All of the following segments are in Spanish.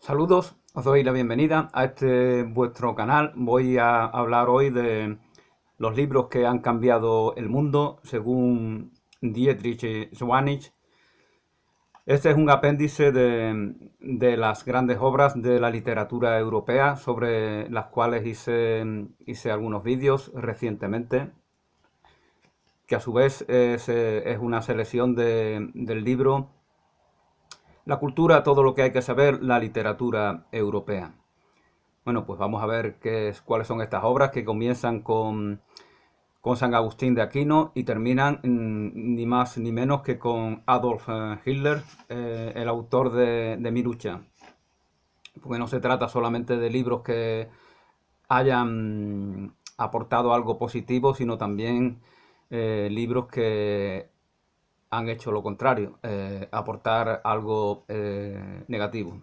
Saludos, os doy la bienvenida a este vuestro canal. Voy a hablar hoy de los libros que han cambiado el mundo según Dietrich Schwanich. Este es un apéndice de las grandes obras de la literatura europea sobre las cuales hice algunos vídeos recientemente, que a su vez es una selección del libro La cultura, todo lo que hay que saber, la literatura europea. Bueno, pues vamos a ver cuáles son estas obras que comienzan con San Agustín de Aquino y terminan ni más ni menos que con Adolf Hitler, el autor de Mi lucha. Porque no se trata solamente de libros que hayan aportado algo positivo, sino también libros que han hecho lo contrario, aportar algo negativo.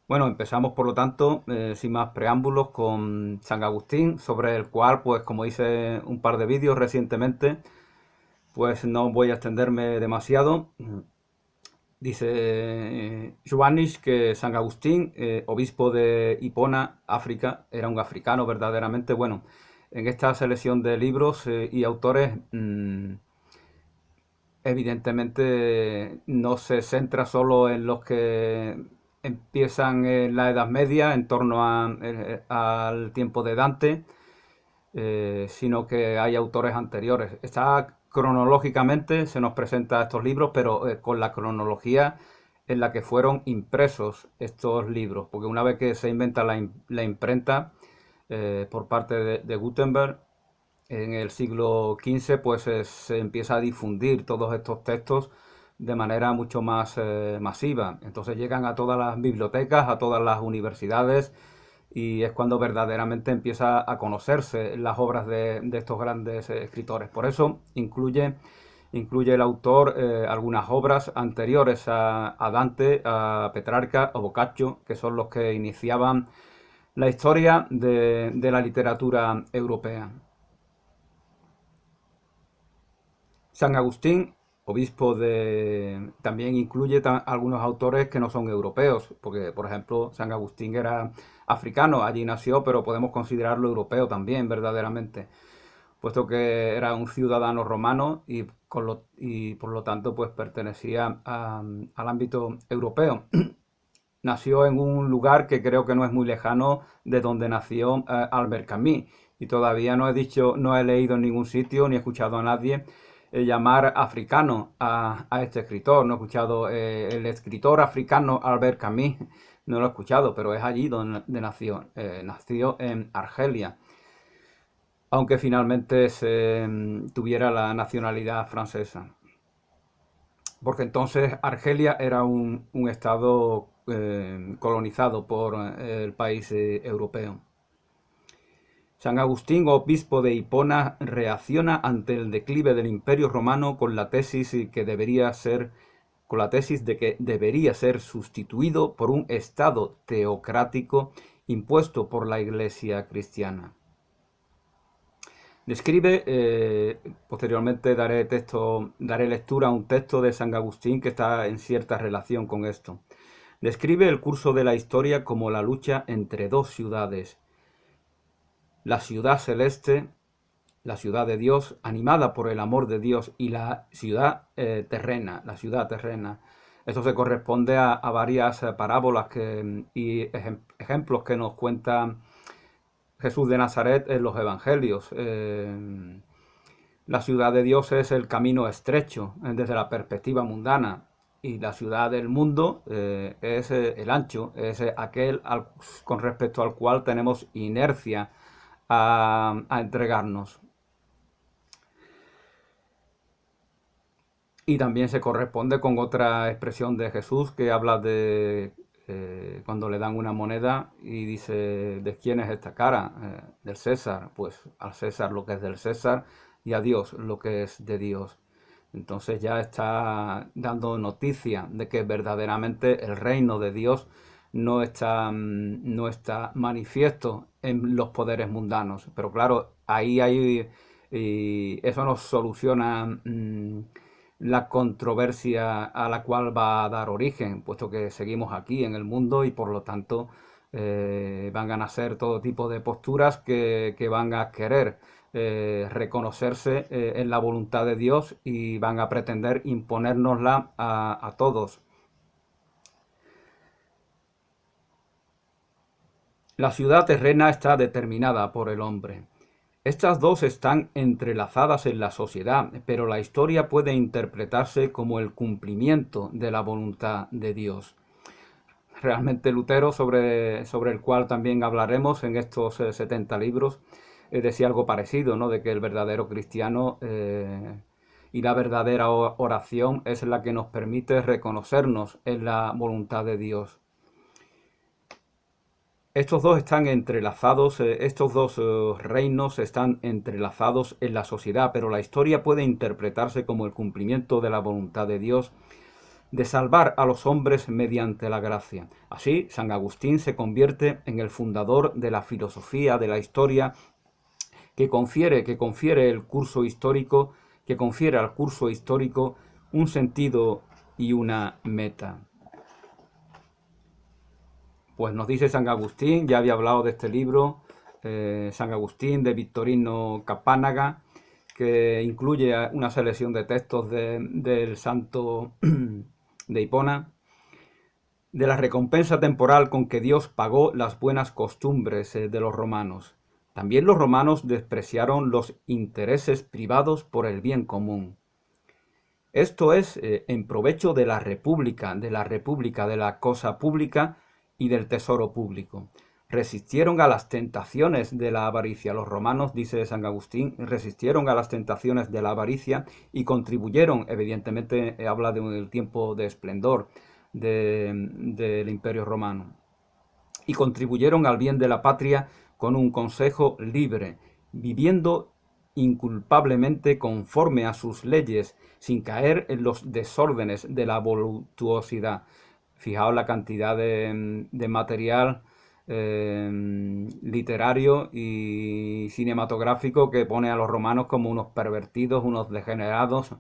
Bueno, empezamos por lo tanto, sin más preámbulos, con San Agustín, sobre el cual, pues como hice un par de vídeos recientemente, pues no voy a extenderme demasiado. Dice Joannis que San Agustín, obispo de Hipona, África, era un africano verdaderamente. Bueno, en esta selección de libros y autores, evidentemente no se centra solo en los que empiezan en la Edad Media, en torno al tiempo de Dante, sino que hay autores anteriores. Está cronológicamente, se nos presenta estos libros, pero con la cronología en la que fueron impresos estos libros, porque una vez que se inventa la imprenta por parte de Gutenberg, en el siglo XV, pues se empieza a difundir todos estos textos de manera mucho más masiva. Entonces llegan a todas las bibliotecas, a todas las universidades, y es cuando verdaderamente empieza a conocerse las obras de estos grandes escritores. Por eso incluye el autor algunas obras anteriores a Dante, a Petrarca o Boccaccio, que son los que iniciaban la historia de la literatura europea. San Agustín, obispo también incluye algunos autores que no son europeos, porque por ejemplo San Agustín era africano, allí nació, pero podemos considerarlo europeo también, verdaderamente, puesto que era un ciudadano romano y por lo tanto pues pertenecía al ámbito europeo. Nació en un lugar que creo que no es muy lejano de donde nació Albert Camus. Y todavía no he leído en ningún sitio ni he escuchado a nadie llamar africano a este escritor. No he escuchado el escritor africano Albert Camus, no lo he escuchado, pero es allí donde nació. Nació en Argelia, aunque finalmente tuviera la nacionalidad francesa, porque entonces Argelia era un estado colonizado por el país europeo. San Agustín, obispo de Hipona, reacciona ante el declive del Imperio Romano con la tesis de que debería ser sustituido por un Estado teocrático impuesto por la Iglesia cristiana. Describe, posteriormente daré lectura a un texto de San Agustín que está en cierta relación con esto. Describe el curso de la historia como la lucha entre dos ciudades. La ciudad celeste, la ciudad de Dios, animada por el amor de Dios, y la ciudad terrena, la ciudad terrena. Esto se corresponde a varias parábolas y ejemplos que nos cuenta Jesús de Nazaret en los evangelios. La ciudad de Dios es el camino estrecho desde la perspectiva mundana, y la ciudad del mundo es el ancho, es aquel con respecto al cual tenemos inercia a entregarnos. Y también se corresponde con otra expresión de Jesús que habla de cuando le dan una moneda y dice: ¿de quién es esta cara? Del César. Pues al César lo que es del César y a Dios lo que es de Dios. Entonces ya está dando noticia de que verdaderamente el reino de Dios no está manifiesto en los poderes mundanos. Pero claro, ahí hay, y eso nos soluciona la controversia a la cual va a dar origen, puesto que seguimos aquí en el mundo y por lo tanto van a nacer todo tipo de posturas que van a querer reconocerse en la voluntad de Dios y van a pretender imponérnosla a todos. La ciudad terrena está determinada por el hombre. Estas dos están entrelazadas en la sociedad, pero la historia puede interpretarse como el cumplimiento de la voluntad de Dios. Realmente Lutero, sobre el cual también hablaremos en estos 70 libros, decía algo parecido, ¿no? De que el verdadero cristiano y la verdadera oración es la que nos permite reconocernos en la voluntad de Dios. Estos dos están entrelazados, estos dos reinos están entrelazados en la sociedad, pero la historia puede interpretarse como el cumplimiento de la voluntad de Dios de salvar a los hombres mediante la gracia. Así, San Agustín se convierte en el fundador de la filosofía de la historia que confiere el curso histórico, que confiere al curso histórico un sentido y una meta. Pues nos dice San Agustín, ya había hablado de este libro, San Agustín de Victorino Capánaga, que incluye una selección de textos del santo de Hipona, de la recompensa temporal con que Dios pagó las buenas costumbres de los romanos. También los romanos despreciaron los intereses privados por el bien común. Esto es en provecho de la república, de la cosa pública y del tesoro público. Resistieron a las tentaciones de la avaricia. Los romanos, dice San Agustín, resistieron a las tentaciones de la avaricia y contribuyeron, evidentemente habla del tiempo de esplendor del Imperio Romano, y contribuyeron al bien de la patria con un consejo libre, viviendo inculpablemente conforme a sus leyes, sin caer en los desórdenes de la voluptuosidad. Fijaos la cantidad de material literario y cinematográfico que pone a los romanos como unos pervertidos, unos degenerados.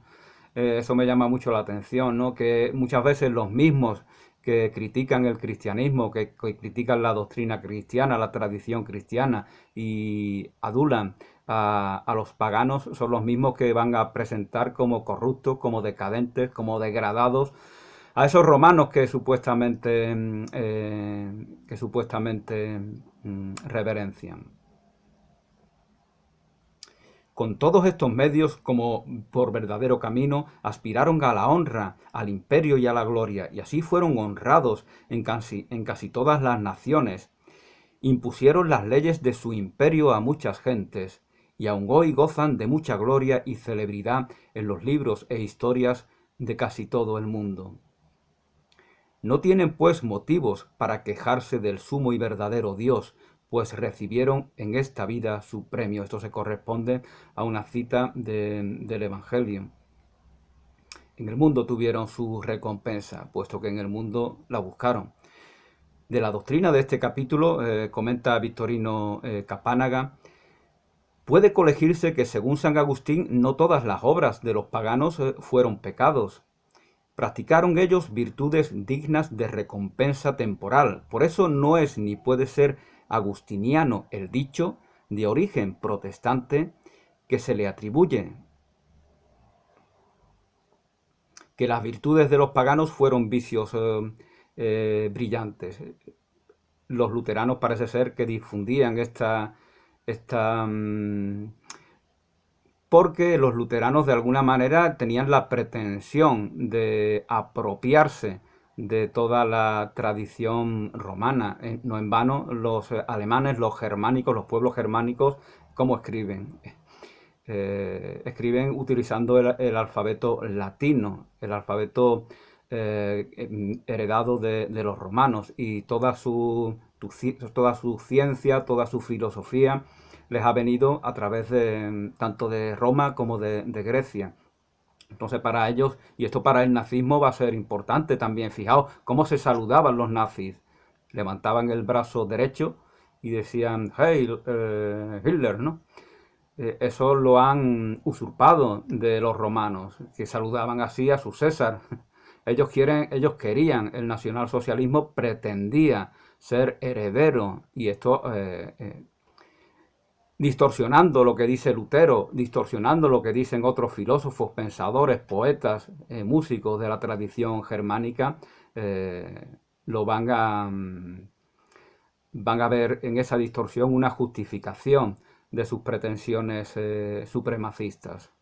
Eso me llama mucho la atención, ¿no? Que muchas veces los mismos que critican el cristianismo, que critican la doctrina cristiana, la tradición cristiana y adulan a los paganos, son los mismos que van a presentar como corruptos, como decadentes, como degradados a esos romanos que supuestamente reverencian. Con todos estos medios, como por verdadero camino, aspiraron a la honra, al imperio y a la gloria, y así fueron honrados en casi todas las naciones. Impusieron las leyes de su imperio a muchas gentes, y aun hoy gozan de mucha gloria y celebridad en los libros e historias de casi todo el mundo. No tienen pues motivos para quejarse del sumo y verdadero Dios, pues recibieron en esta vida su premio. Esto se corresponde a una cita del Evangelio. En el mundo tuvieron su recompensa, puesto que en el mundo la buscaron. De la doctrina de este capítulo, comenta Victorino Capánaga, puede colegirse que según San Agustín no todas las obras de los paganos fueron pecados. Practicaron ellos virtudes dignas de recompensa temporal. Por eso no es ni puede ser agustiniano el dicho de origen protestante que se le atribuye que las virtudes de los paganos fueron vicios brillantes. Los luteranos parece ser que difundían esta porque los luteranos de alguna manera tenían la pretensión de apropiarse de toda la tradición romana. No en vano los alemanes, los germánicos, los pueblos germánicos, ¿cómo escriben? Escriben utilizando el alfabeto latino, el alfabeto heredado de los romanos, y toda su ciencia, toda su filosofía les ha venido a través tanto de Roma como de Grecia. Entonces para ellos, y esto para el nazismo va a ser importante también, fijaos cómo se saludaban los nazis. Levantaban el brazo derecho y decían, hey, Hitler, ¿no? eso lo han usurpado de los romanos, que saludaban así a su César. Ellos querían, el nacionalsocialismo pretendía ser heredero, y esto distorsionando lo que dice Lutero, distorsionando lo que dicen otros filósofos, pensadores, poetas, músicos de la tradición germánica, lo van a ver en esa distorsión una justificación de sus pretensiones supremacistas.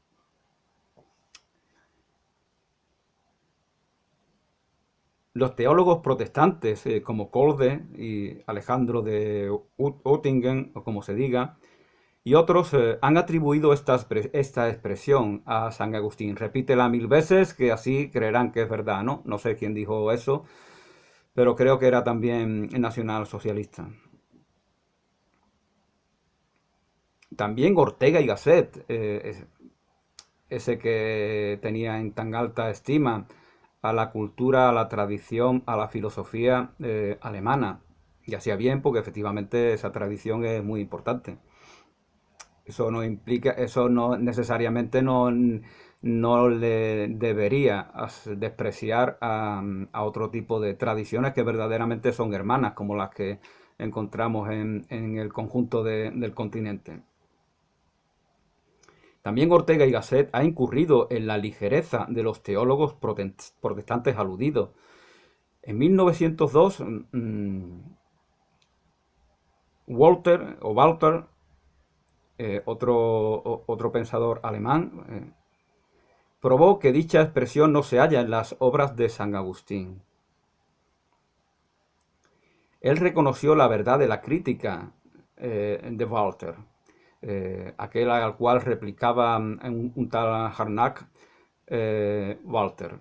Los teólogos protestantes, como Kolbe y Alejandro de Oettingen, o como se diga, y otros han atribuido esta expresión a San Agustín. Repítela 1000 veces, que así creerán que es verdad, ¿no? No sé quién dijo eso, pero creo que era también nacionalsocialista. También Ortega y Gasset, ese que tenía en tan alta estima a la cultura, a la tradición, a la filosofía alemana. Y hacía bien porque efectivamente esa tradición es muy importante. Eso no implica, eso no necesariamente no le debería despreciar a otro tipo de tradiciones que verdaderamente son hermanas, como las que encontramos en el conjunto del continente. También Ortega y Gasset ha incurrido en la ligereza de los teólogos protestantes aludidos. En 1902, Walter, otro pensador alemán, probó que dicha expresión no se halla en las obras de San Agustín. Él reconoció la verdad de la crítica de Walter, aquel al cual replicaba un tal Harnack, Walter,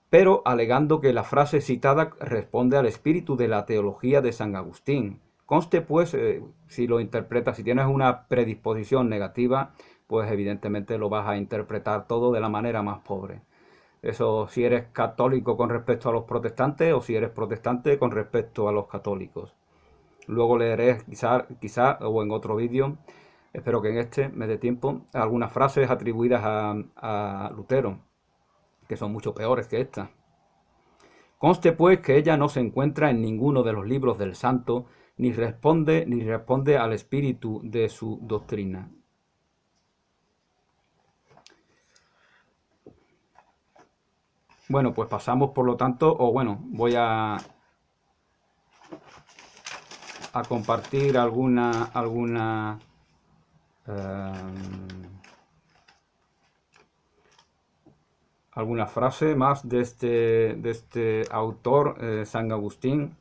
pero alegando que la frase citada responde al espíritu de la teología de San Agustín. Conste pues, si lo interpretas, si tienes una predisposición negativa, pues evidentemente lo vas a interpretar todo de la manera más pobre. Eso si eres católico con respecto a los protestantes o si eres protestante con respecto a los católicos. Luego leeré quizá o en otro vídeo, espero que en este me dé tiempo, algunas frases atribuidas a Lutero, que son mucho peores que esta. Conste pues que ella no se encuentra en ninguno de los libros del santo, ni responde al espíritu de su doctrina. Bueno, pues pasamos por lo tanto, o bueno, voy a compartir alguna frase más de este autor, San Agustín.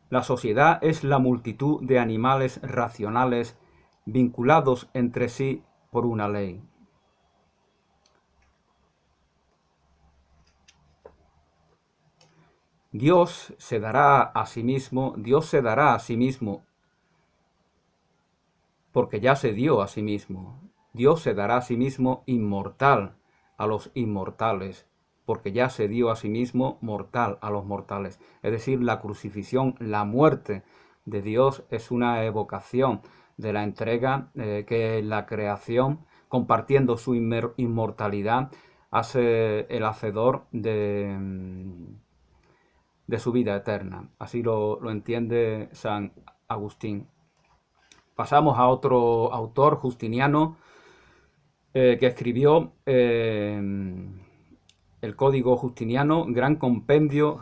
La sociedad es la multitud de animales racionales vinculados entre sí por una ley. Dios se dará a sí mismo porque ya se dio a sí mismo. Dios se dará a sí mismo inmortal a los inmortales, porque ya se dio a sí mismo mortal a los mortales. Es decir, la crucifixión, la muerte de Dios es una evocación de la entrega que la creación, compartiendo su inmortalidad, hace el hacedor de su vida eterna. Así lo entiende San Agustín. Pasamos a otro autor, Justiniano, que escribió el Código Justiniano, gran compendio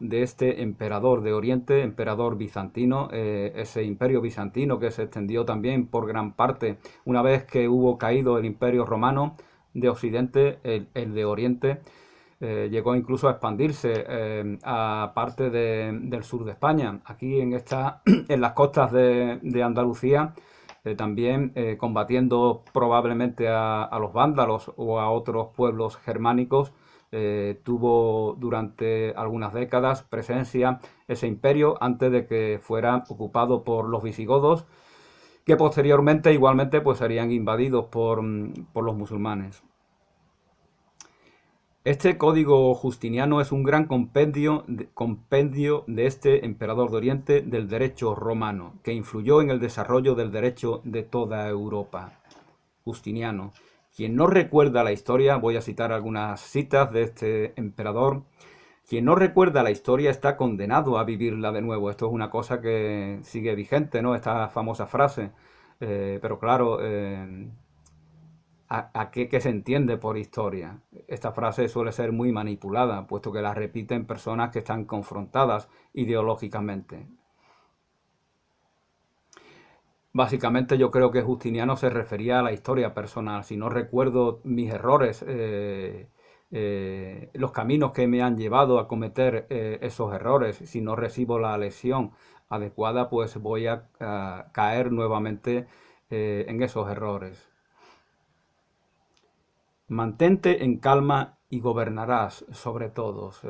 de este emperador de Oriente, emperador bizantino, ese imperio bizantino que se extendió también por gran parte una vez que hubo caído el imperio romano de Occidente, el de Oriente. Llegó incluso a expandirse a parte del sur de España. Aquí en las costas de Andalucía, también combatiendo probablemente a los vándalos o a otros pueblos germánicos, tuvo durante algunas décadas presencia ese imperio antes de que fuera ocupado por los visigodos, que posteriormente igualmente pues serían invadidos por los musulmanes. Este código justiniano es un gran compendio de este emperador de Oriente del derecho romano, que influyó en el desarrollo del derecho de toda Europa. Justiniano. Quien no recuerda la historia, voy a citar algunas citas de este emperador. Quien no recuerda la historia está condenado a vivirla de nuevo. Esto es una cosa que sigue vigente, ¿no? Esta famosa frase. Pero claro, ¿qué se entiende por historia? Esta frase suele ser muy manipulada, puesto que la repiten personas que están confrontadas ideológicamente. Básicamente yo creo que Justiniano se refería a la historia personal. Si no recuerdo mis errores, los caminos que me han llevado a cometer esos errores, si no recibo la lesión adecuada, pues voy a caer nuevamente en esos errores. Mantente en calma y gobernarás sobre todos.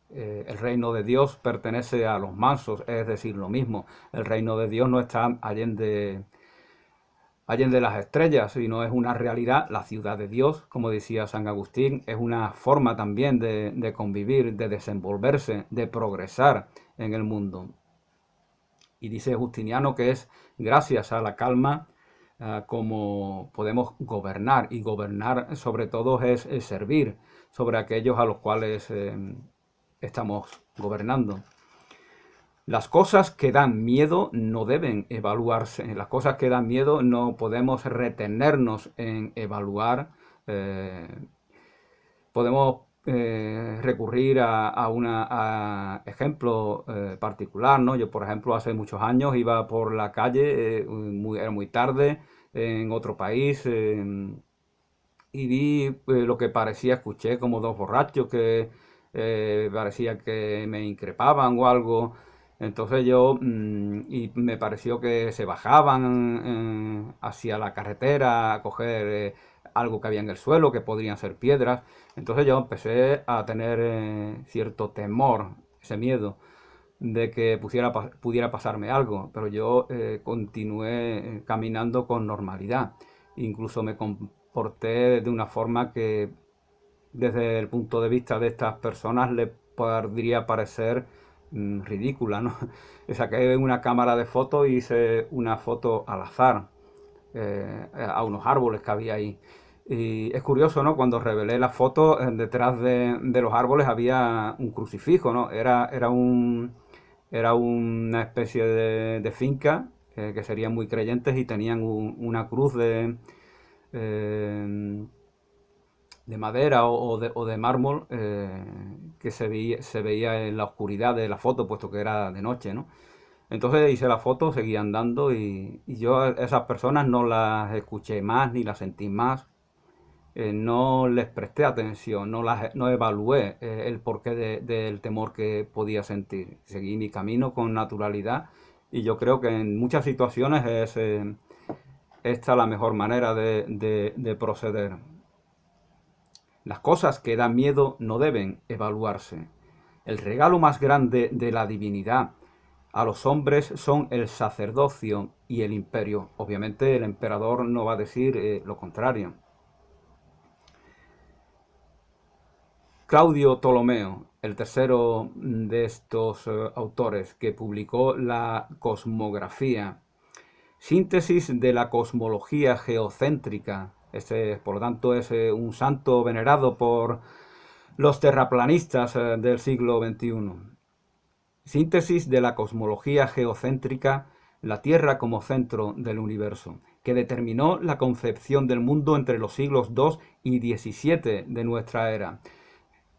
El reino de Dios pertenece a los mansos, es decir, lo mismo. El reino de Dios no está allende las estrellas, sino es una realidad. La ciudad de Dios, como decía San Agustín, es una forma también de convivir, de desenvolverse, de progresar en el mundo. Y dice Justiniano que es gracias a la calma como podemos gobernar, y gobernar sobre todo es servir sobre aquellos a los cuales estamos gobernando. Las cosas que dan miedo no deben evaluarse. Las cosas que dan miedo no podemos retenernos en evaluar. Eh, Podemos recurrir a ejemplo particular, ¿no? Yo, por ejemplo, hace muchos años iba por la calle, era muy tarde, en otro país, y vi lo que parecía, escuché como dos borrachos que parecía que me increpaban o algo. Entonces y me pareció que se bajaban hacia la carretera a coger algo que había en el suelo, que podrían ser piedras. Entonces yo empecé a tener cierto temor, ese miedo de que pudiera pasarme algo, pero yo continué caminando con normalidad. Incluso me comporté de una forma que desde el punto de vista de estas personas le podría parecer ridícula, ¿no? Saqué una cámara de fotos y hice una foto al azar a unos árboles que había ahí. Y es curioso, ¿no? Cuando revelé la foto, detrás de los árboles había un crucifijo, ¿no? Era una especie de finca que serían muy creyentes y tenían una cruz eh, de madera o de mármol que se veía en la oscuridad de la foto, puesto que era de noche, ¿no? Entonces hice la foto, seguí andando y yo a esas personas no las escuché más ni las sentí más. No les presté atención, no evalué el porqué del temor que podía sentir. Seguí mi camino con naturalidad y yo creo que en muchas situaciones es esta la mejor manera de proceder. Las cosas que dan miedo no deben evaluarse. El regalo más grande de la divinidad a los hombres son el sacerdocio y el imperio. Obviamente el emperador no va a decir lo contrario. Claudio Ptolomeo, el tercero de estos autores que publicó la Cosmografía, síntesis de la cosmología geocéntrica. Este, por lo tanto, es un santo venerado por los terraplanistas del siglo XXI. Síntesis de la cosmología geocéntrica, la Tierra como centro del universo, que determinó la concepción del mundo entre los siglos II y XVII de nuestra era.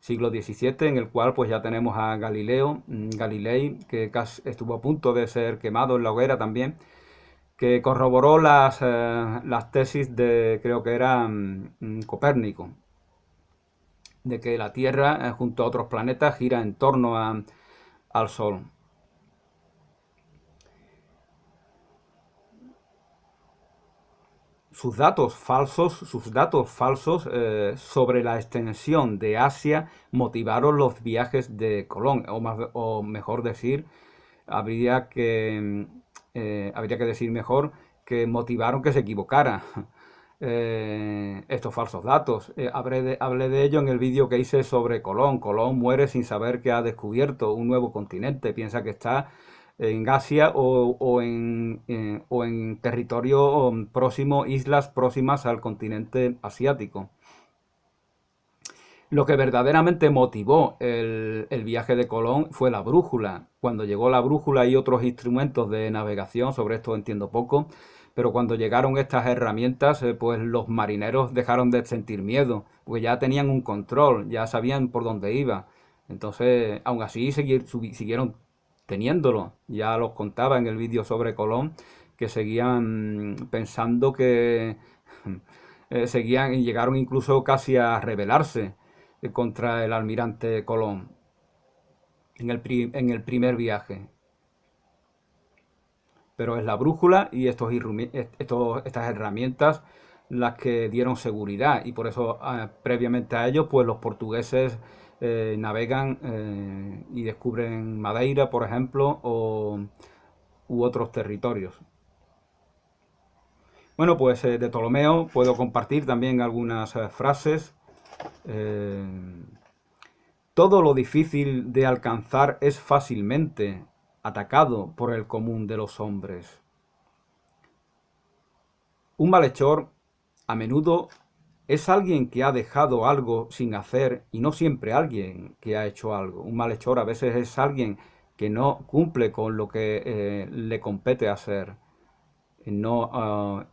Siglo XVII, en el cual pues ya tenemos a Galilei, que casi estuvo a punto de ser quemado en la hoguera también, que corroboró las tesis de, creo que era Copérnico, de que la Tierra, junto a otros planetas, gira en torno al Sol. Sus datos falsos sobre la extensión de Asia motivaron los viajes de Colón, o mejor decir, habría que decir mejor que motivaron que se equivocara. estos falsos datos. Hablé de ello en el vídeo que hice sobre Colón. Colón muere sin saber que ha descubierto un nuevo continente. Piensa que está en Asia o en territorio próximo, islas próximas al continente asiático. Lo que verdaderamente motivó el viaje de Colón fue la brújula. Cuando llegó la brújula y otros instrumentos de navegación, sobre esto entiendo poco, pero cuando llegaron estas herramientas, pues los marineros dejaron de sentir miedo, porque ya tenían un control, ya sabían por dónde iba. Entonces, aún así, siguieron teniéndolo. Ya los contaba en el vídeo sobre Colón, que seguían pensando que seguían y llegaron incluso casi a rebelarse contra el almirante Colón en el primer viaje. Pero es la brújula y estas herramientas las que dieron seguridad, y por eso previamente a ello pues los portugueses navegan y descubren Madeira, por ejemplo, u otros territorios. Bueno, pues de Ptolomeo puedo compartir también algunas frases. Eh, Todo lo difícil de alcanzar es fácilmente atacado por el común de los hombres. Un malhechor a menudo es alguien que ha dejado algo sin hacer y no siempre alguien que ha hecho algo. Un malhechor a veces es alguien que no cumple con lo que le compete hacer, no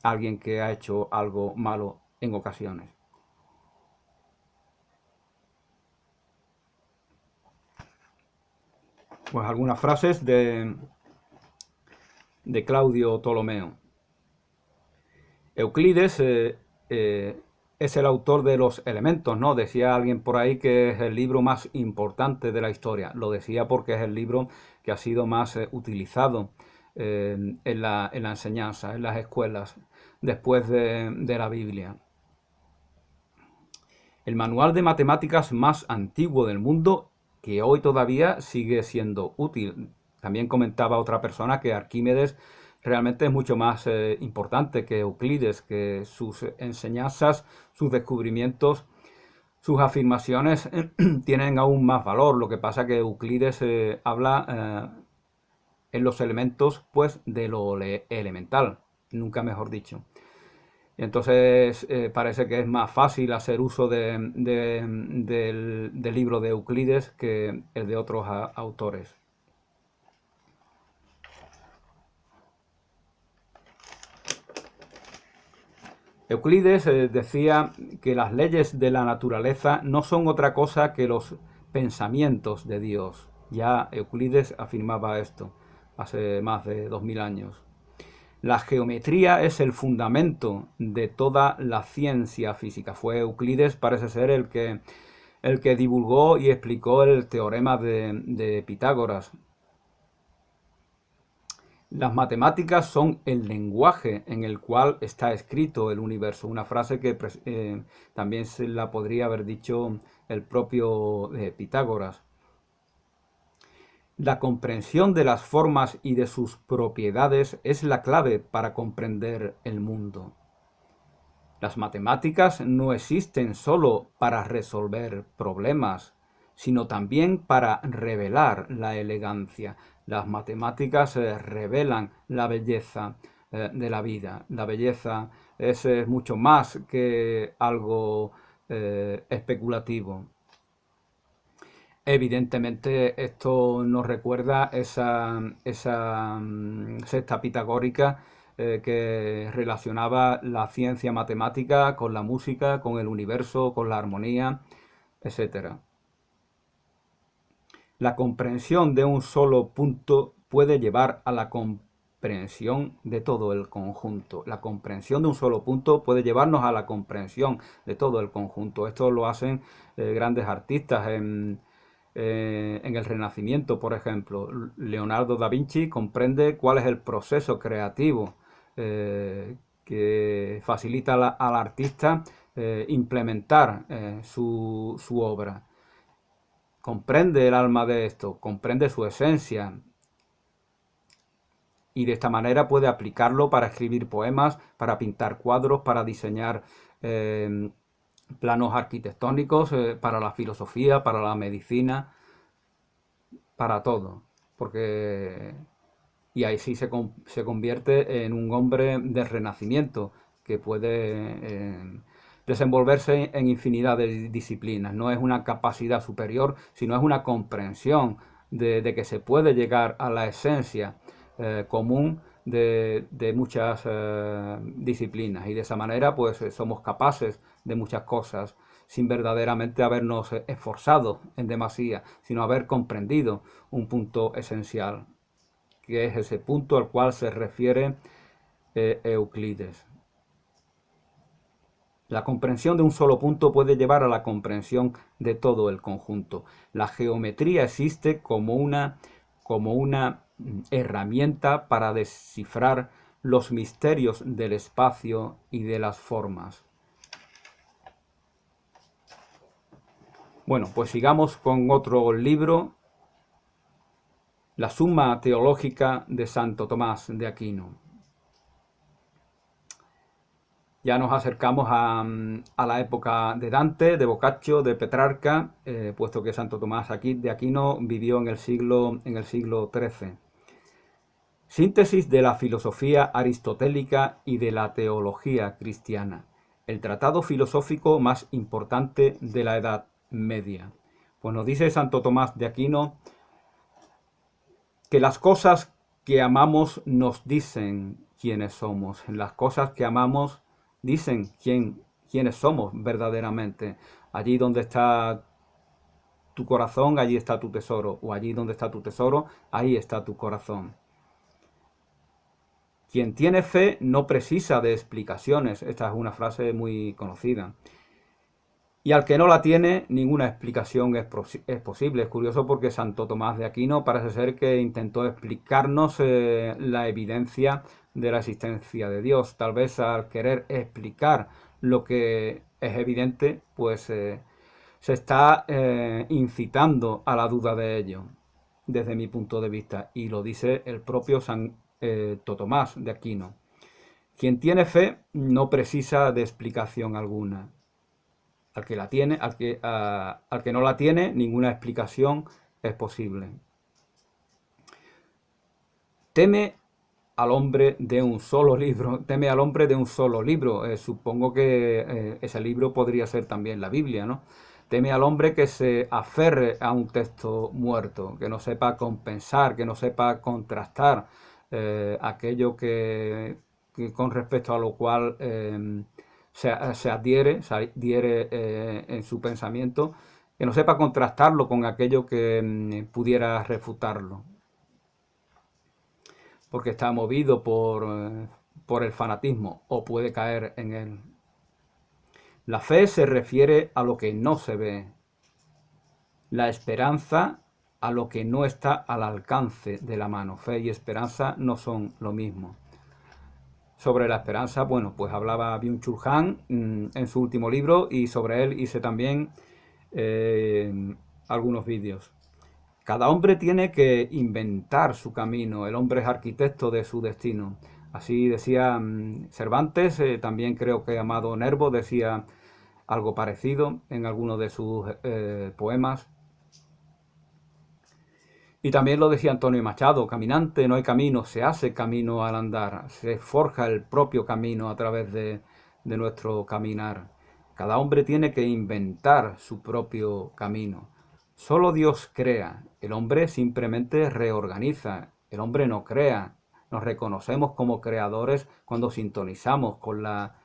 alguien que ha hecho algo malo en ocasiones. Pues algunas frases de Claudio Ptolomeo. Euclides es el autor de los elementos, ¿no? Decía alguien por ahí que es el libro más importante de la historia. Lo decía porque es el libro que ha sido más utilizado en la enseñanza, en las escuelas, después de la Biblia. El manual de matemáticas más antiguo del mundo, que hoy todavía sigue siendo útil. También comentaba otra persona que Arquímedes realmente es mucho más importante que Euclides, que sus enseñanzas, sus descubrimientos, sus afirmaciones tienen aún más valor. Lo que pasa que Euclides habla en los elementos pues de lo elemental, nunca mejor dicho. Y entonces parece que es más fácil hacer uso del libro de Euclides que el de otros autores. Euclides decía que las leyes de la naturaleza no son otra cosa que los pensamientos de Dios. Ya Euclides afirmaba esto hace más de 2000 años. La geometría es el fundamento de toda la ciencia física. Fue Euclides, parece ser, el que divulgó y explicó el teorema de Pitágoras. Las matemáticas son el lenguaje en el cual está escrito el universo. Una frase que también se la podría haber dicho el propio Pitágoras. La comprensión de las formas y de sus propiedades es la clave para comprender el mundo. Las matemáticas no existen solo para resolver problemas, sino también para revelar la elegancia. Las matemáticas revelan la belleza de la vida. La belleza es mucho más que algo especulativo. Evidentemente esto nos recuerda esa secta pitagórica que relacionaba la ciencia matemática con la música, con el universo, con la armonía, etcétera. La comprensión de un solo punto puede llevar a la comprensión de todo el conjunto. La comprensión de un solo punto puede llevarnos a la comprensión de todo el conjunto. Esto lo hacen grandes artistas en el Renacimiento, por ejemplo. Leonardo da Vinci comprende cuál es el proceso creativo que facilita al artista implementar su obra. Comprende el alma de esto, comprende su esencia y de esta manera puede aplicarlo para escribir poemas, para pintar cuadros, para diseñar planos arquitectónicos, para la filosofía, para la medicina, para todo. Porque y ahí sí se convierte en un hombre del Renacimiento que puede desenvolverse en infinidad de disciplinas. No es una capacidad superior, sino es una comprensión de que se puede llegar a la esencia común de muchas disciplinas, y de esa manera pues somos capaces de muchas cosas sin verdaderamente habernos esforzado en demasía, sino haber comprendido un punto esencial, que es ese punto al cual se refiere Euclides. La comprensión de un solo punto puede llevar a la comprensión de todo el conjunto. La geometría existe como una herramienta para descifrar los misterios del espacio y de las formas. Bueno, pues sigamos con otro libro, La Summa Teológica de Santo Tomás de Aquino. Ya nos acercamos a la época de Dante, de Boccaccio, de Petrarca, puesto que Santo Tomás de Aquino vivió en el siglo XIII. Síntesis de la filosofía aristotélica y de la teología cristiana. El tratado filosófico más importante de la Edad Media. Pues nos dice Santo Tomás de Aquino que las cosas que amamos nos dicen quiénes somos. Las cosas que amamos dicen quiénes somos verdaderamente. Allí donde está tu corazón, allí está tu tesoro. O allí donde está tu tesoro, ahí está tu corazón. Quien tiene fe no precisa de explicaciones. Esta es una frase muy conocida. Y al que no la tiene, ninguna explicación es posible. Es curioso porque Santo Tomás de Aquino parece ser que intentó explicarnos la evidencia de la existencia de Dios. Tal vez al querer explicar lo que es evidente, pues se está incitando a la duda de ello, desde mi punto de vista. Y lo dice el propio Santo Tomás de Aquino. Quien tiene fe no precisa de explicación alguna. Al que la tiene, al que no la tiene, ninguna explicación es posible. Teme al hombre de un solo libro. Teme al hombre de un solo libro. Supongo que ese libro podría ser también la Biblia, ¿no? Teme al hombre que se aferre a un texto muerto, que no sepa compensar, que no sepa contrastar aquello que con respecto a lo cual se adhiere en su pensamiento, que no sepa contrastarlo con aquello que pudiera refutarlo, porque está movido por el fanatismo o puede caer en él. La fe se refiere a lo que no se ve, la esperanza a lo que no está al alcance de la mano. Fe y esperanza no son lo mismo. Sobre la esperanza, bueno, pues hablaba Byung-Chul Han en su último libro, y sobre él hice también algunos vídeos. Cada hombre tiene que inventar su camino, el hombre es arquitecto de su destino. Así decía Cervantes, también creo que Amado Nervo decía algo parecido en algunos de sus poemas. Y también lo decía Antonio Machado: caminante no hay camino, se hace camino al andar, se forja el propio camino a través de nuestro caminar. Cada hombre tiene que inventar su propio camino. Solo Dios crea, el hombre simplemente reorganiza, el hombre no crea. Nos reconocemos como creadores cuando sintonizamos con la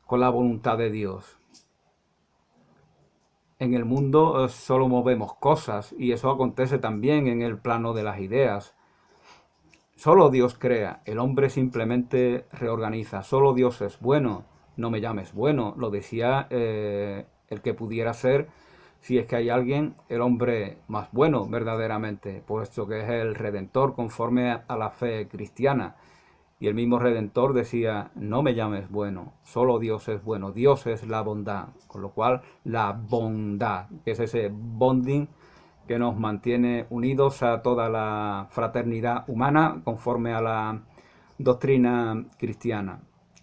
voluntad de Dios. En el mundo solo movemos cosas, y eso acontece también en el plano de las ideas. Solo Dios crea, el hombre simplemente reorganiza. Solo Dios es bueno, no me llames bueno, lo decía el que pudiera ser, si es que hay alguien, el hombre más bueno verdaderamente, puesto que es el Redentor conforme a la fe cristiana. Y el mismo Redentor decía: no me llames bueno, solo Dios es bueno, Dios es la bondad. Con lo cual la bondad, que es ese bonding que nos mantiene unidos a toda la fraternidad humana conforme a la doctrina cristiana.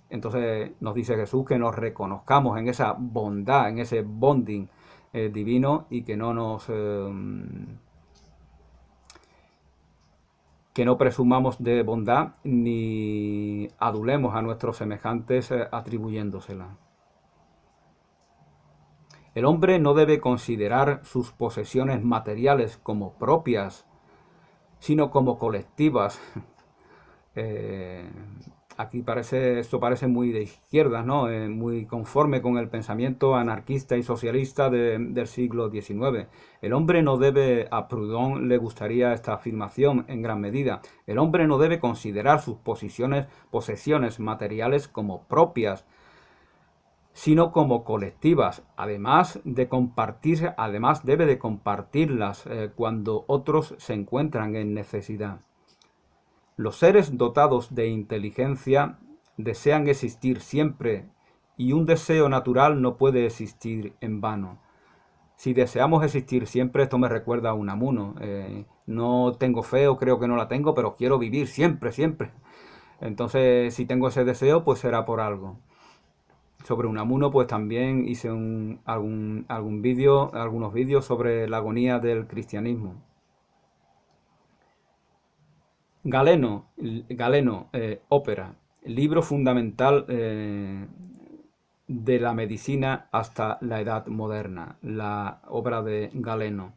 Entonces nos dice Jesús que nos reconozcamos en esa bondad, en ese bonding divino, y que no nos que no presumamos de bondad ni adulemos a nuestros semejantes atribuyéndosela. El hombre no debe considerar sus posesiones materiales como propias, sino como colectivas. Eh, Aquí esto parece muy de izquierdas, ¿no? Muy conforme con el pensamiento anarquista y socialista del siglo XIX. El hombre no debe, a Proudhon le gustaría esta afirmación en gran medida, el hombre no debe considerar sus posesiones materiales como propias, sino como colectivas. Además debe de compartirlas cuando otros se encuentran en necesidad. Los seres dotados de inteligencia desean existir siempre, y un deseo natural no puede existir en vano. Si deseamos existir siempre, esto me recuerda a Unamuno. No tengo fe, o creo que no la tengo, pero quiero vivir siempre, siempre. Entonces, si tengo ese deseo, pues será por algo. Sobre Unamuno, pues también hice algunos vídeos sobre la agonía del cristianismo. Galeno, ópera, libro fundamental de la medicina hasta la edad moderna, la obra de Galeno.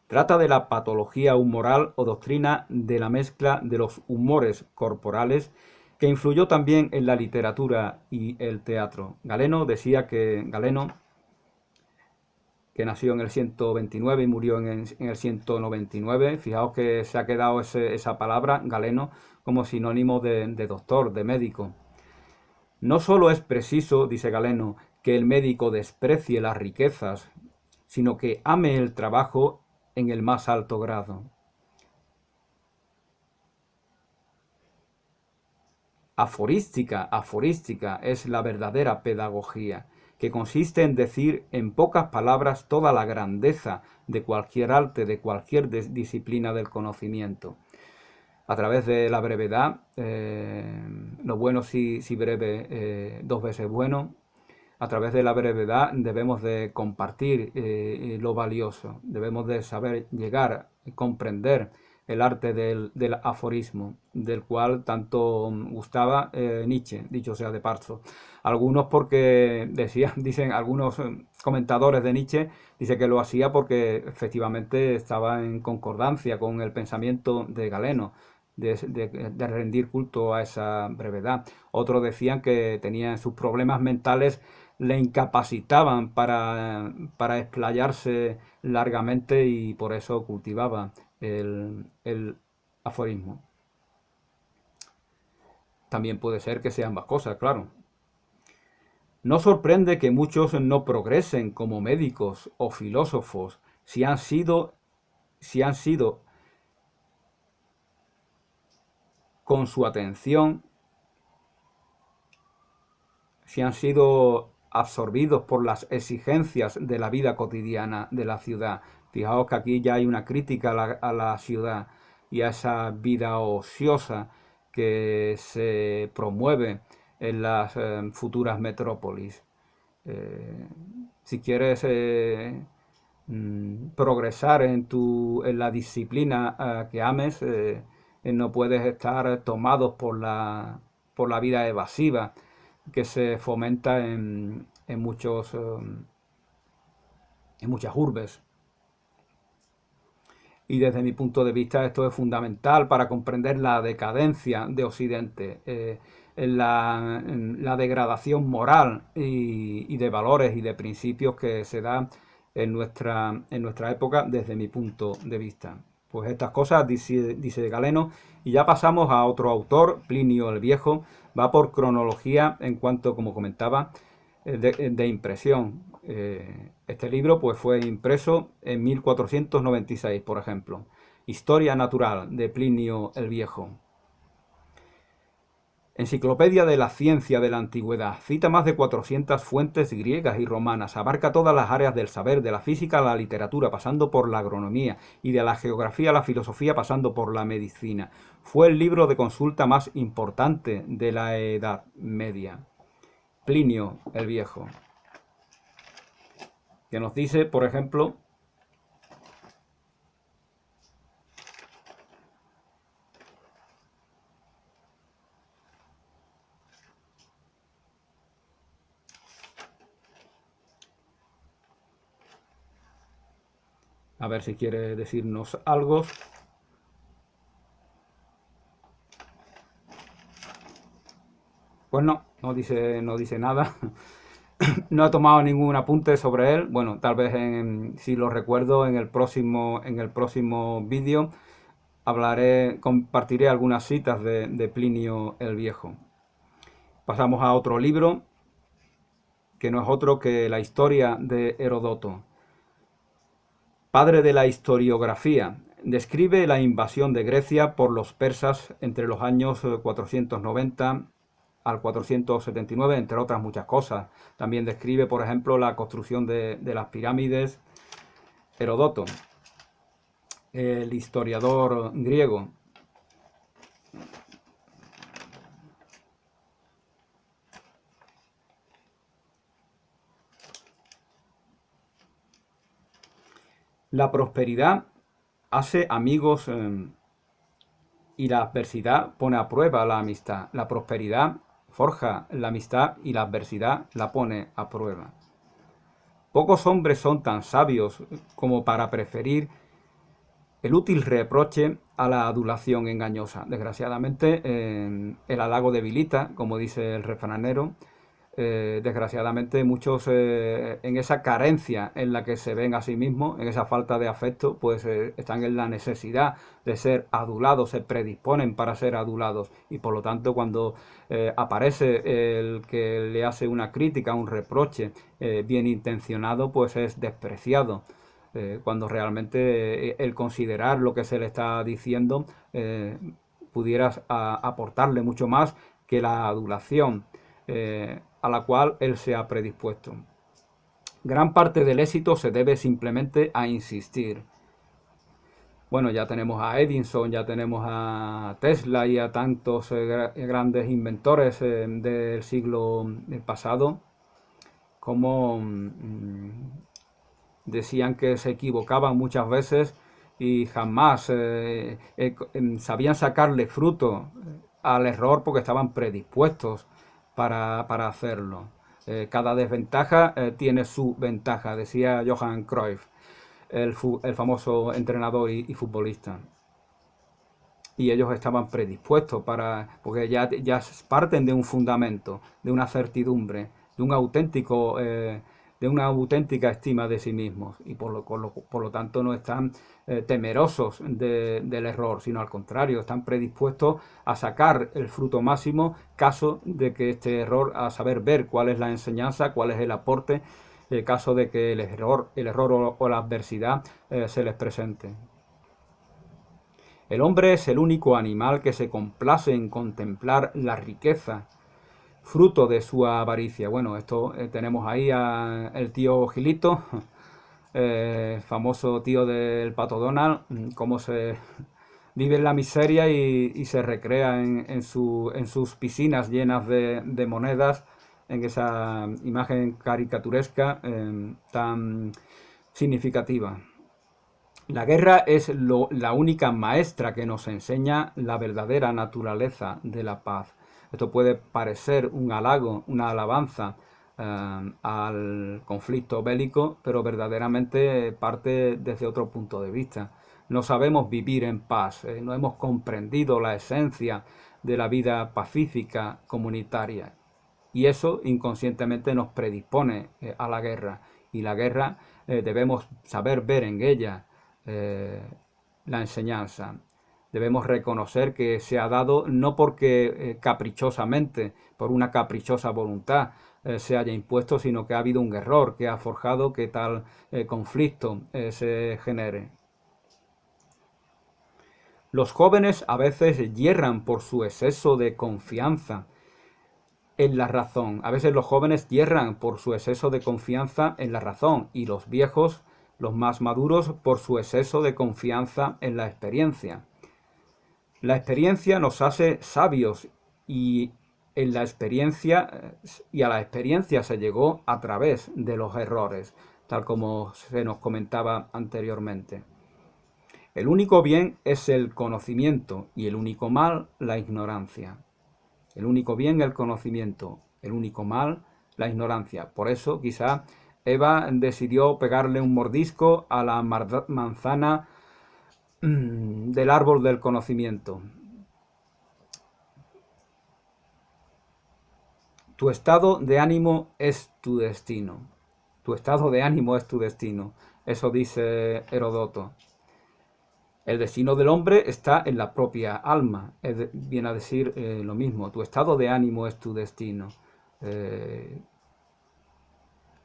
Trata de la patología humoral o doctrina de la mezcla de los humores corporales, que influyó también en la literatura y el teatro. Galeno, que nació en el 129 y murió en el 199. Fijaos que se ha quedado esa palabra, galeno, como sinónimo de doctor, de médico. No solo es preciso, dice Galeno, que el médico desprecie las riquezas, sino que ame el trabajo en el más alto grado. Aforística es la verdadera pedagogía, que consiste en decir en pocas palabras toda la grandeza de cualquier arte, de cualquier disciplina del conocimiento. A través de la brevedad, lo bueno si breve, dos veces bueno. A través de la brevedad debemos de compartir lo valioso, debemos de saber llegar y comprender el arte del aforismo, del cual tanto gustaba Nietzsche, dicho sea de paso. Algunos porque dicen algunos comentadores de Nietzsche, dice que lo hacía porque efectivamente estaba en concordancia con el pensamiento de Galeno, de rendir culto a esa brevedad. Otros decían que tenía sus problemas mentales, le incapacitaban para explayarse largamente, y por eso cultivaba el aforismo. También puede ser que sea ambas cosas, claro. No sorprende que muchos no progresen como médicos o filósofos si han sido con su atención, si han sido absorbidos por las exigencias de la vida cotidiana de la ciudad. Fijaos que aquí ya hay una crítica a la ciudad y a esa vida ociosa que se promueve en las futuras metrópolis. Si quieres progresar en la disciplina que ames, no puedes estar tomados por la vida evasiva que se fomenta en muchas urbes. Y desde mi punto de vista esto es fundamental para comprender la decadencia de Occidente, la degradación moral y de valores y de principios que se da en nuestra época desde mi punto de vista. Pues estas cosas dice Galeno. Y ya pasamos a otro autor, Plinio el Viejo. Va por cronología en cuanto, como comentaba, de impresión. Este libro pues fue impreso en 1496, por ejemplo. Historia natural de Plinio el Viejo. Enciclopedia de la ciencia de la antigüedad. Cita más de 400 fuentes griegas y romanas. Abarca todas las áreas del saber, de la física a la literatura, pasando por la agronomía, y de la geografía a la filosofía, pasando por la medicina. Fue el libro de consulta más importante de la Edad Media. Plinio el Viejo, que nos dice, por ejemplo, a ver si quiere decirnos algo. Pues no dice nada. No he tomado ningún apunte sobre él. Bueno, tal vez si lo recuerdo en el próximo vídeo compartiré algunas citas de Plinio el Viejo. Pasamos a otro libro, que no es otro que la historia de Heródoto. Padre de la historiografía, describe la invasión de Grecia por los persas entre los años 490 al 479, entre otras muchas cosas. También describe, por ejemplo, la construcción de las pirámides. Heródoto, el historiador griego. La prosperidad hace amigos y la adversidad pone a prueba la amistad. La prosperidad forja la amistad y la adversidad la pone a prueba. Pocos hombres son tan sabios como para preferir el útil reproche a la adulación engañosa. Desgraciadamente, el halago debilita, como dice el refranero. Desgraciadamente, muchos en esa carencia en la que se ven a sí mismos, en esa falta de afecto, pues están en la necesidad de ser adulados, se predisponen para ser adulados, y por lo tanto cuando aparece el que le hace una crítica, un reproche bien intencionado, pues es despreciado. Cuando realmente el considerar lo que se le está diciendo pudiera aportarle mucho más que la adulación a la cual él se ha predispuesto. Gran parte del éxito se debe simplemente a insistir. Bueno, ya tenemos a Edison, ya tenemos a Tesla y a tantos grandes inventores del siglo pasado, como decían que se equivocaban muchas veces y jamás sabían sacarle fruto al error porque estaban predispuestos para hacerlo. Cada desventaja tiene su ventaja, decía Johan Cruyff, el famoso entrenador y futbolista. Y ellos estaban predispuestos porque ya parten de un fundamento, de una certidumbre, de un auténtico de una auténtica estima de sí mismos, y por lo tanto no están temerosos del error, sino al contrario, están predispuestos a sacar el fruto máximo caso de que este error, a saber ver cuál es la enseñanza, cuál es el aporte, caso de que el error o la adversidad se les presente. El hombre es el único animal que se complace en contemplar la riqueza fruto de su avaricia. Bueno, esto tenemos ahí al tío Gilito, famoso tío del Pato Donald, cómo se vive en la miseria y se recrea en sus piscinas llenas de monedas, en esa imagen caricaturesca tan significativa. La guerra es la única maestra que nos enseña la verdadera naturaleza de la paz. Esto puede parecer un halago, una alabanza al conflicto bélico, pero verdaderamente parte desde otro punto de vista. No sabemos vivir en paz, no hemos comprendido la esencia de la vida pacífica comunitaria. Y eso inconscientemente nos predispone a la guerra. Y la guerra debemos saber ver en ella la enseñanza. Debemos reconocer que se ha dado no porque caprichosamente, por una caprichosa voluntad, se haya impuesto, sino que ha habido un error que ha forjado que tal conflicto se genere. Los jóvenes a veces yerran por su exceso de confianza en la razón. A veces los jóvenes yerran por su exceso de confianza en la razón y los viejos, los más maduros, por su exceso de confianza en la experiencia. La experiencia nos hace sabios y en la experiencia y a la experiencia se llegó a través de los errores, tal como se nos comentaba anteriormente. El único bien es el conocimiento y el único mal la ignorancia. El único bien el conocimiento, el único mal la ignorancia. Por eso quizá Eva decidió pegarle un mordisco a la manzana del árbol del conocimiento. Tu estado de ánimo es tu destino. Tu estado de ánimo es tu destino. Eso dice Heródoto. El destino del hombre está en la propia alma. Viene a decir lo mismo. Tu estado de ánimo es tu destino.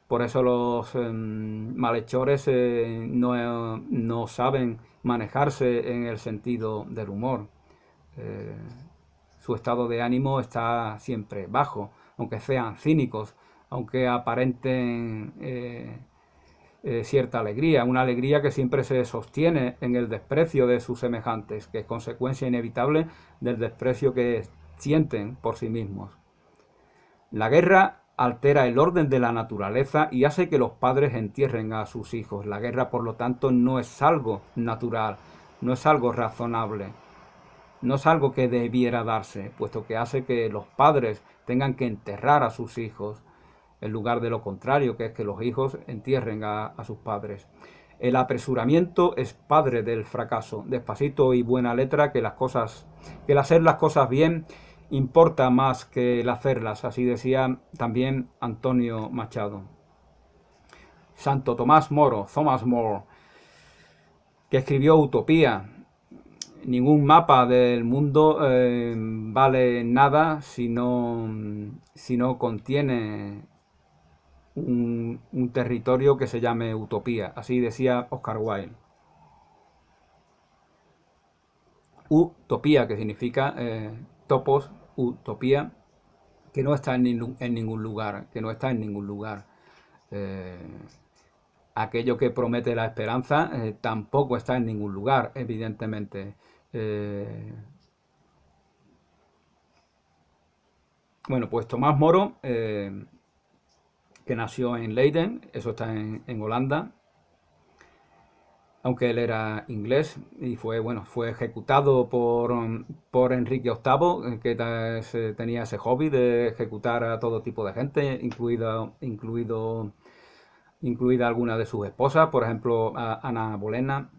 Por eso los malhechores no saben manejarse en el sentido del humor. Eh, su estado de ánimo está siempre bajo, aunque sean cínicos, aunque aparenten cierta alegría, una alegría que siempre se sostiene en el desprecio de sus semejantes, que es consecuencia inevitable del desprecio que sienten por sí mismos. La guerra altera el orden de la naturaleza y hace que los padres entierren a sus hijos. La guerra, por lo tanto, no es algo natural, no es algo razonable, no es algo que debiera darse, puesto que hace que los padres tengan que enterrar a sus hijos, en lugar de lo contrario, que es que los hijos entierren a sus padres. El apresuramiento es padre del fracaso. Despacito y buena letra, que el hacer las cosas bien importa más que el hacerlas, así decía también Antonio Machado. Santo Tomás Moro, Thomas More, que escribió Utopía. Ningún mapa del mundo vale nada si no contiene un territorio que se llame Utopía. Así decía Oscar Wilde. Utopía, que significa topos, utopía, que no está en ningún lugar, que no está en ningún lugar. Eh, aquello que promete la esperanza tampoco está en ningún lugar, evidentemente. Bueno, pues Tomás Moro, que nació en Leiden, eso está en Holanda, aunque él era inglés y fue ejecutado por Enrique VIII, que tenía ese hobby de ejecutar a todo tipo de gente, incluida alguna de sus esposas, por ejemplo, a Ana Bolena.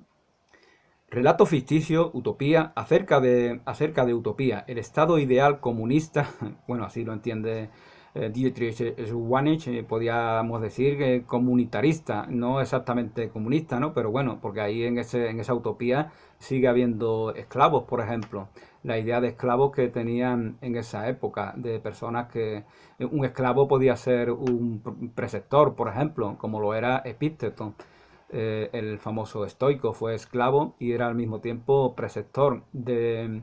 Relato ficticio, utopía, acerca de utopía, el estado ideal comunista, bueno, así lo entiende Dietrich Schwanich, podríamos decir que comunitarista, no exactamente comunista, ¿no? Pero bueno, porque ahí en esa utopía sigue habiendo esclavos, por ejemplo. La idea de esclavos que tenían en esa época, de personas que un esclavo podía ser un preceptor, por ejemplo, como lo era Epicteto. El famoso estoico fue esclavo y era al mismo tiempo preceptor de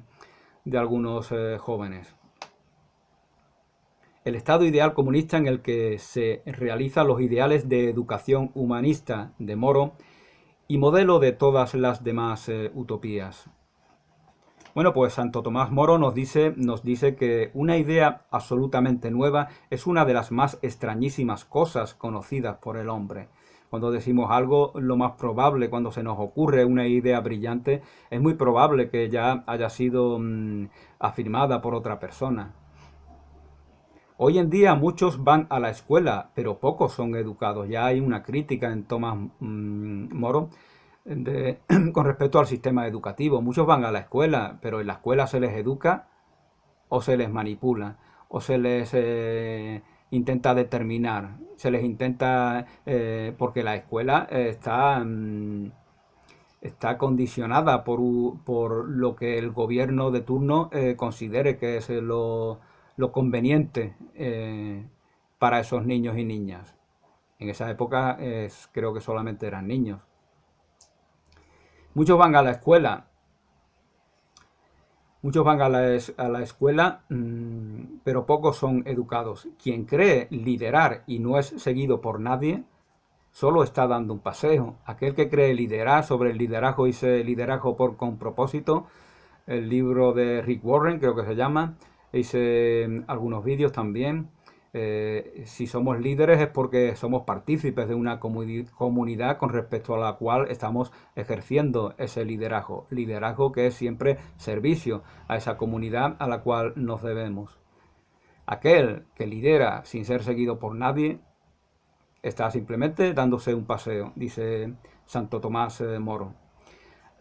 algunos jóvenes. El estado ideal comunista en el que se realizan los ideales de educación humanista de Moro y modelo de todas las demás utopías. Bueno, pues Santo Tomás Moro nos dice que una idea absolutamente nueva es una de las más extrañísimas cosas conocidas por el hombre. Cuando decimos algo, lo más probable, cuando se nos ocurre una idea brillante, es muy probable que ya haya sido afirmada por otra persona. Hoy en día muchos van a la escuela, pero pocos son educados. Ya hay una crítica en Tomás Moro con respecto al sistema educativo. Muchos van a la escuela, pero en la escuela se les educa o se les manipula o se les intenta determinar, se les intenta, porque la escuela está condicionada por lo que el gobierno de turno considere que es lo conveniente para esos niños y niñas. En esa época creo que solamente eran niños. Muchos van a la escuela, Muchos van a la escuela, pero pocos son educados. Quien cree liderar y no es seguido por nadie, solo está dando un paseo. Aquel que cree liderar sobre el liderazgo y ese liderazgo con propósito, el libro de Rick Warren, creo que se llama, hice algunos vídeos también. Si somos líderes es porque somos partícipes de una comunidad con respecto a la cual estamos ejerciendo ese liderazgo. Liderazgo que es siempre servicio a esa comunidad a la cual nos debemos. Aquel que lidera sin ser seguido por nadie está simplemente dándose un paseo, dice Santo Tomás Moro.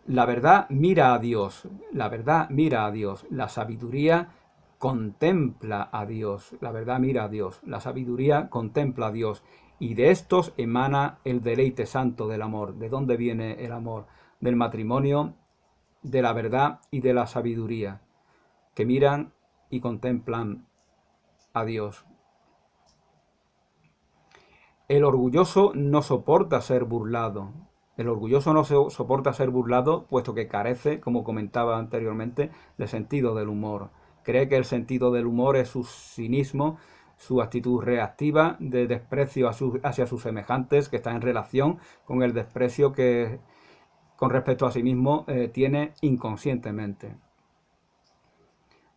La verdad mira a Dios, la verdad mira a Dios, la sabiduría contempla a Dios, la verdad mira a Dios, la sabiduría contempla a Dios, y de estos emana el deleite santo del amor. ¿De dónde viene el amor? Del matrimonio, de la verdad y de la sabiduría, que miran y contemplan a Dios. El orgulloso no soporta ser burlado. El orgulloso no soporta ser burlado, puesto que carece, como comentaba anteriormente, de sentido del humor. Cree que el sentido del humor es su cinismo, su actitud reactiva de desprecio hacia sus semejantes, que está en relación con el desprecio que con respecto a sí mismo tiene inconscientemente.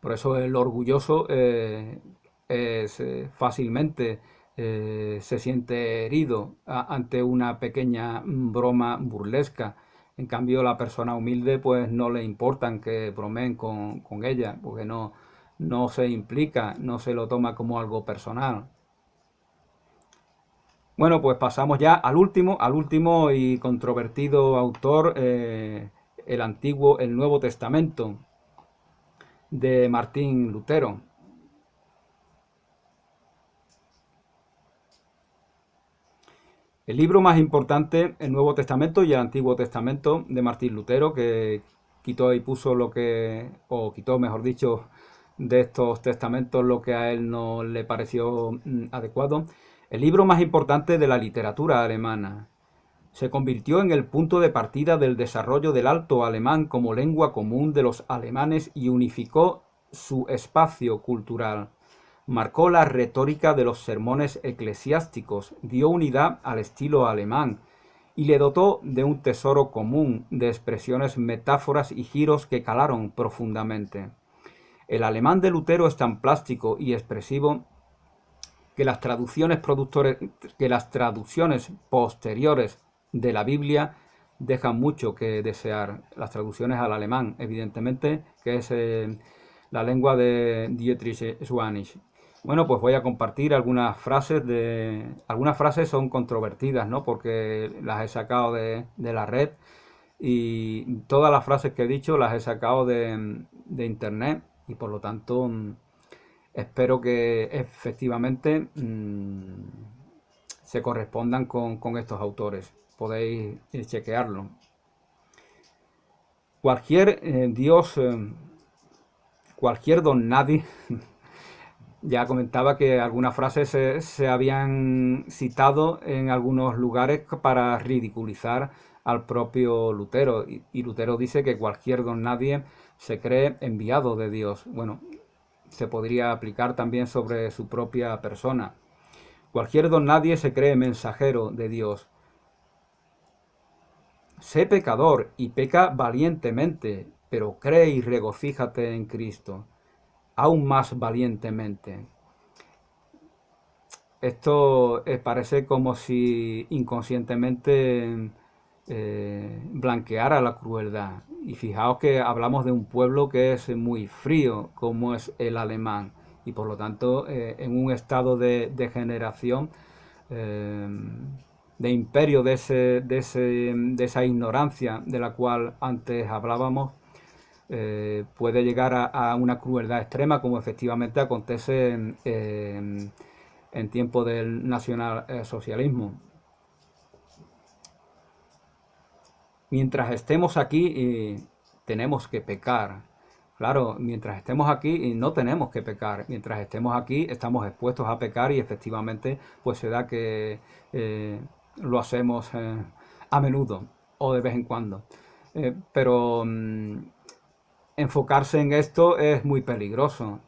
Por eso el orgulloso es fácilmente se siente herido ante una pequeña broma burlesca. En cambio, la persona humilde pues no le importan que bromeen con ella, porque no se implica, no se lo toma como algo personal. Bueno, pues pasamos ya al último y controvertido autor, el Nuevo Testamento de Martín Lutero. El libro más importante, el Nuevo Testamento y el Antiguo Testamento de Martín Lutero, que quitó y puso lo que, o quitó, mejor dicho, de estos testamentos lo que a él no le pareció adecuado. El libro más importante de la literatura alemana. Se convirtió en el punto de partida del desarrollo del alto alemán como lengua común de los alemanes y unificó su espacio cultural. Marcó la retórica de los sermones eclesiásticos, dio unidad al estilo alemán y le dotó de un tesoro común de expresiones, metáforas y giros que calaron profundamente. El alemán de Lutero es tan plástico y expresivo que que las traducciones posteriores de la Biblia dejan mucho que desear. Las traducciones al alemán, evidentemente, que es la lengua de Dietrich Schwanich. Bueno, pues voy a compartir algunas frases Algunas frases son controvertidas, ¿no? Porque las he sacado de la red y todas las frases que he dicho las he sacado de internet y por lo tanto espero que efectivamente se correspondan con estos autores. Podéis chequearlo. Cualquier Dios, cualquier don nadie, ya comentaba que algunas frases se habían citado en algunos lugares para ridiculizar al propio Lutero. Y Lutero dice que cualquier don nadie se cree enviado de Dios. Bueno, se podría aplicar también sobre su propia persona. Cualquier don nadie se cree mensajero de Dios. Sé pecador y peca valientemente, pero cree y regocíjate en Cristo, aún más valientemente. Esto parece como si inconscientemente blanqueara la crueldad. Y fijaos que hablamos de un pueblo que es muy frío, como es el alemán, y por lo tanto en un estado de degeneración, de imperio de esa ignorancia de la cual antes hablábamos, puede llegar a una crueldad extrema, como efectivamente acontece en tiempo del nacionalsocialismo. Mientras estemos aquí, tenemos que pecar. Claro, mientras estemos aquí no tenemos que pecar. Mientras estemos aquí estamos expuestos a pecar y efectivamente pues se da que lo hacemos a menudo o de vez en cuando. Pero enfocarse en esto es muy peligroso.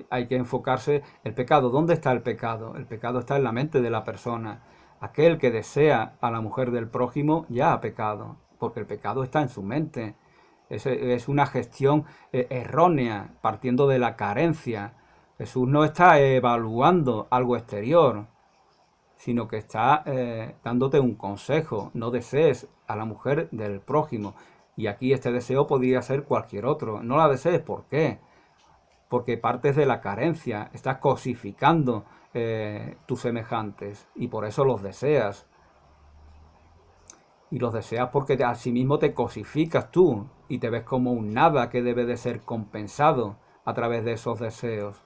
Hay que enfocarse el pecado. ¿Dónde está el pecado? El pecado está en la mente de la persona. Aquel que desea a la mujer del prójimo ya ha pecado, porque el pecado está en su mente. Es una gestión errónea, partiendo de la carencia. Jesús no está evaluando algo exterior, sino que está dándote un consejo. No desees a la mujer del prójimo. Y aquí este deseo podría ser cualquier otro. No la desees, ¿por qué? Porque partes de la carencia, estás cosificando tus semejantes y por eso los deseas. Y los deseas porque a sí mismo te cosificas tú y te ves como un nada que debe de ser compensado a través de esos deseos.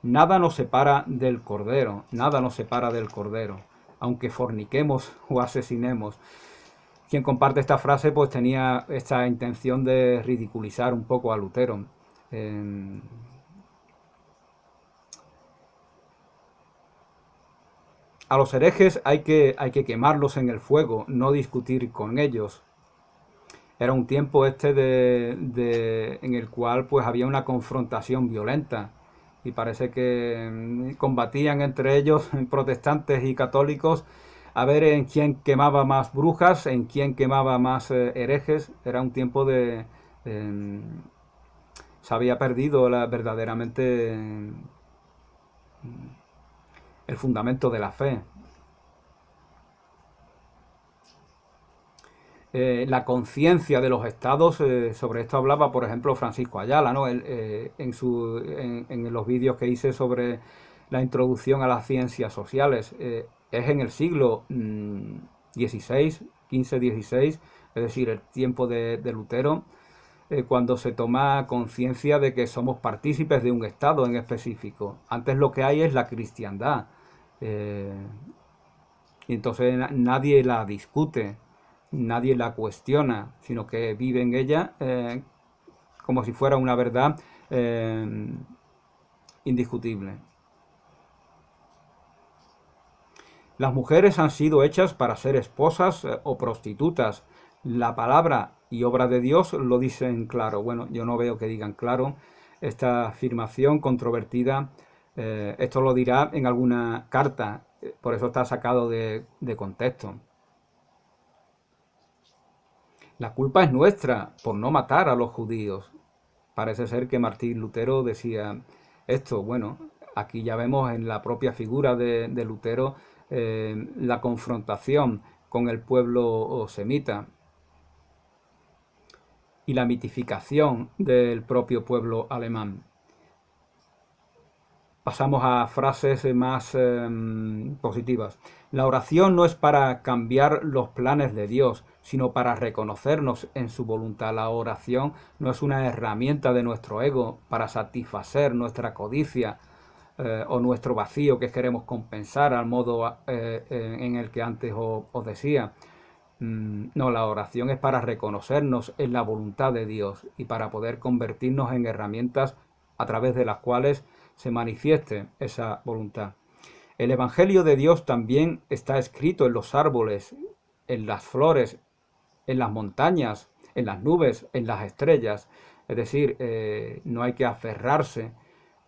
Nada nos separa del Cordero, nada nos separa del Cordero, aunque forniquemos o asesinemos. Quien comparte esta frase pues tenía esta intención de ridiculizar un poco a Lutero. A los herejes hay que quemarlos en el fuego, no discutir con ellos. Era un tiempo en el cual pues había una confrontación violenta y parece que combatían entre ellos protestantes y católicos a ver en quién quemaba más brujas, en quién quemaba más herejes. Era un tiempo eh, se había perdido verdaderamente el fundamento de la fe. La conciencia de los estados, sobre esto hablaba por ejemplo Francisco Ayala, ¿no? Él, en los vídeos que hice sobre la introducción a las ciencias sociales, es en el siglo XVI, XV-XVI, es decir, el tiempo de Lutero, cuando se toma conciencia de que somos partícipes de un estado en específico. Antes lo que hay es la cristiandad, eh, y entonces nadie la discute, nadie la cuestiona, sino que vive en ella como si fuera una verdad indiscutible. Las mujeres han sido hechas para ser esposas o prostitutas. La palabra y obra de Dios lo dicen claro. Bueno, yo no veo que digan claro esta afirmación controvertida. Esto lo dirá en alguna carta, por eso está sacado de contexto. La culpa es nuestra por no matar a los judíos. Parece ser que Martín Lutero decía esto. Bueno, aquí ya vemos en la propia figura de Lutero la confrontación con el pueblo semita y la mitificación del propio pueblo alemán. Pasamos a frases más positivas. La oración no es para cambiar los planes de Dios, sino para reconocernos en su voluntad. La oración no es una herramienta de nuestro ego para satisfacer nuestra codicia o nuestro vacío que queremos compensar al modo en el que antes os decía. No, la oración es para reconocernos en la voluntad de Dios y para poder convertirnos en herramientas a través de las cuales se manifieste esa voluntad. El Evangelio de Dios también está escrito en los árboles, en las flores, en las montañas, en las nubes, en las estrellas. Es decir, no hay que aferrarse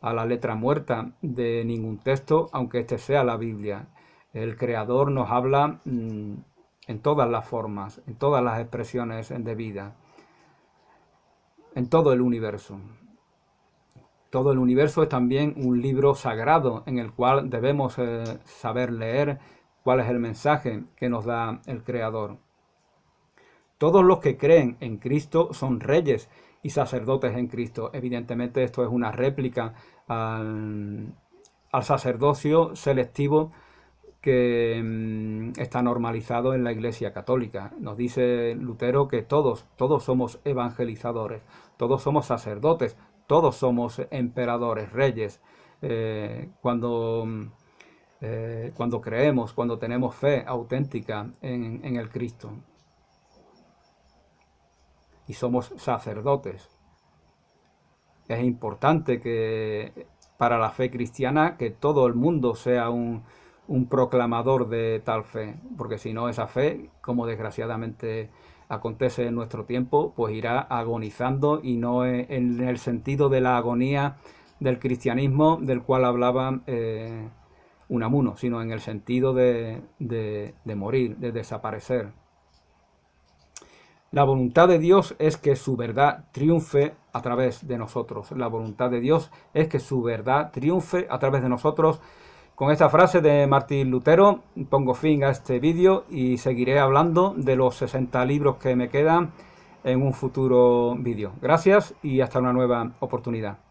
a la letra muerta de ningún texto, aunque este sea la Biblia. El Creador nos habla en todas las formas, en todas las expresiones de vida, en todo el universo. Todo el universo es también un libro sagrado en el cual debemos saber leer cuál es el mensaje que nos da el Creador. Todos los que creen en Cristo son reyes y sacerdotes en Cristo. Evidentemente esto es una réplica al sacerdocio selectivo que está normalizado en la Iglesia Católica. Nos dice Lutero que todos somos evangelizadores, todos somos sacerdotes, todos somos emperadores, reyes. Cuando creemos, cuando tenemos fe auténtica en el Cristo. Y somos sacerdotes. Es importante que para la fe cristiana que todo el mundo sea un proclamador de tal fe, porque si no esa fe, como desgraciadamente acontece en nuestro tiempo, pues irá agonizando, y no en el sentido de la agonía del cristianismo del cual hablaba Unamuno, sino en el sentido de morir, de desaparecer. La voluntad de Dios es que su verdad triunfe a través de nosotros. La voluntad de Dios es que su verdad triunfe a través de nosotros. Con esta frase de Martín Lutero pongo fin a este vídeo y seguiré hablando de los 60 libros que me quedan en un futuro vídeo. Gracias y hasta una nueva oportunidad.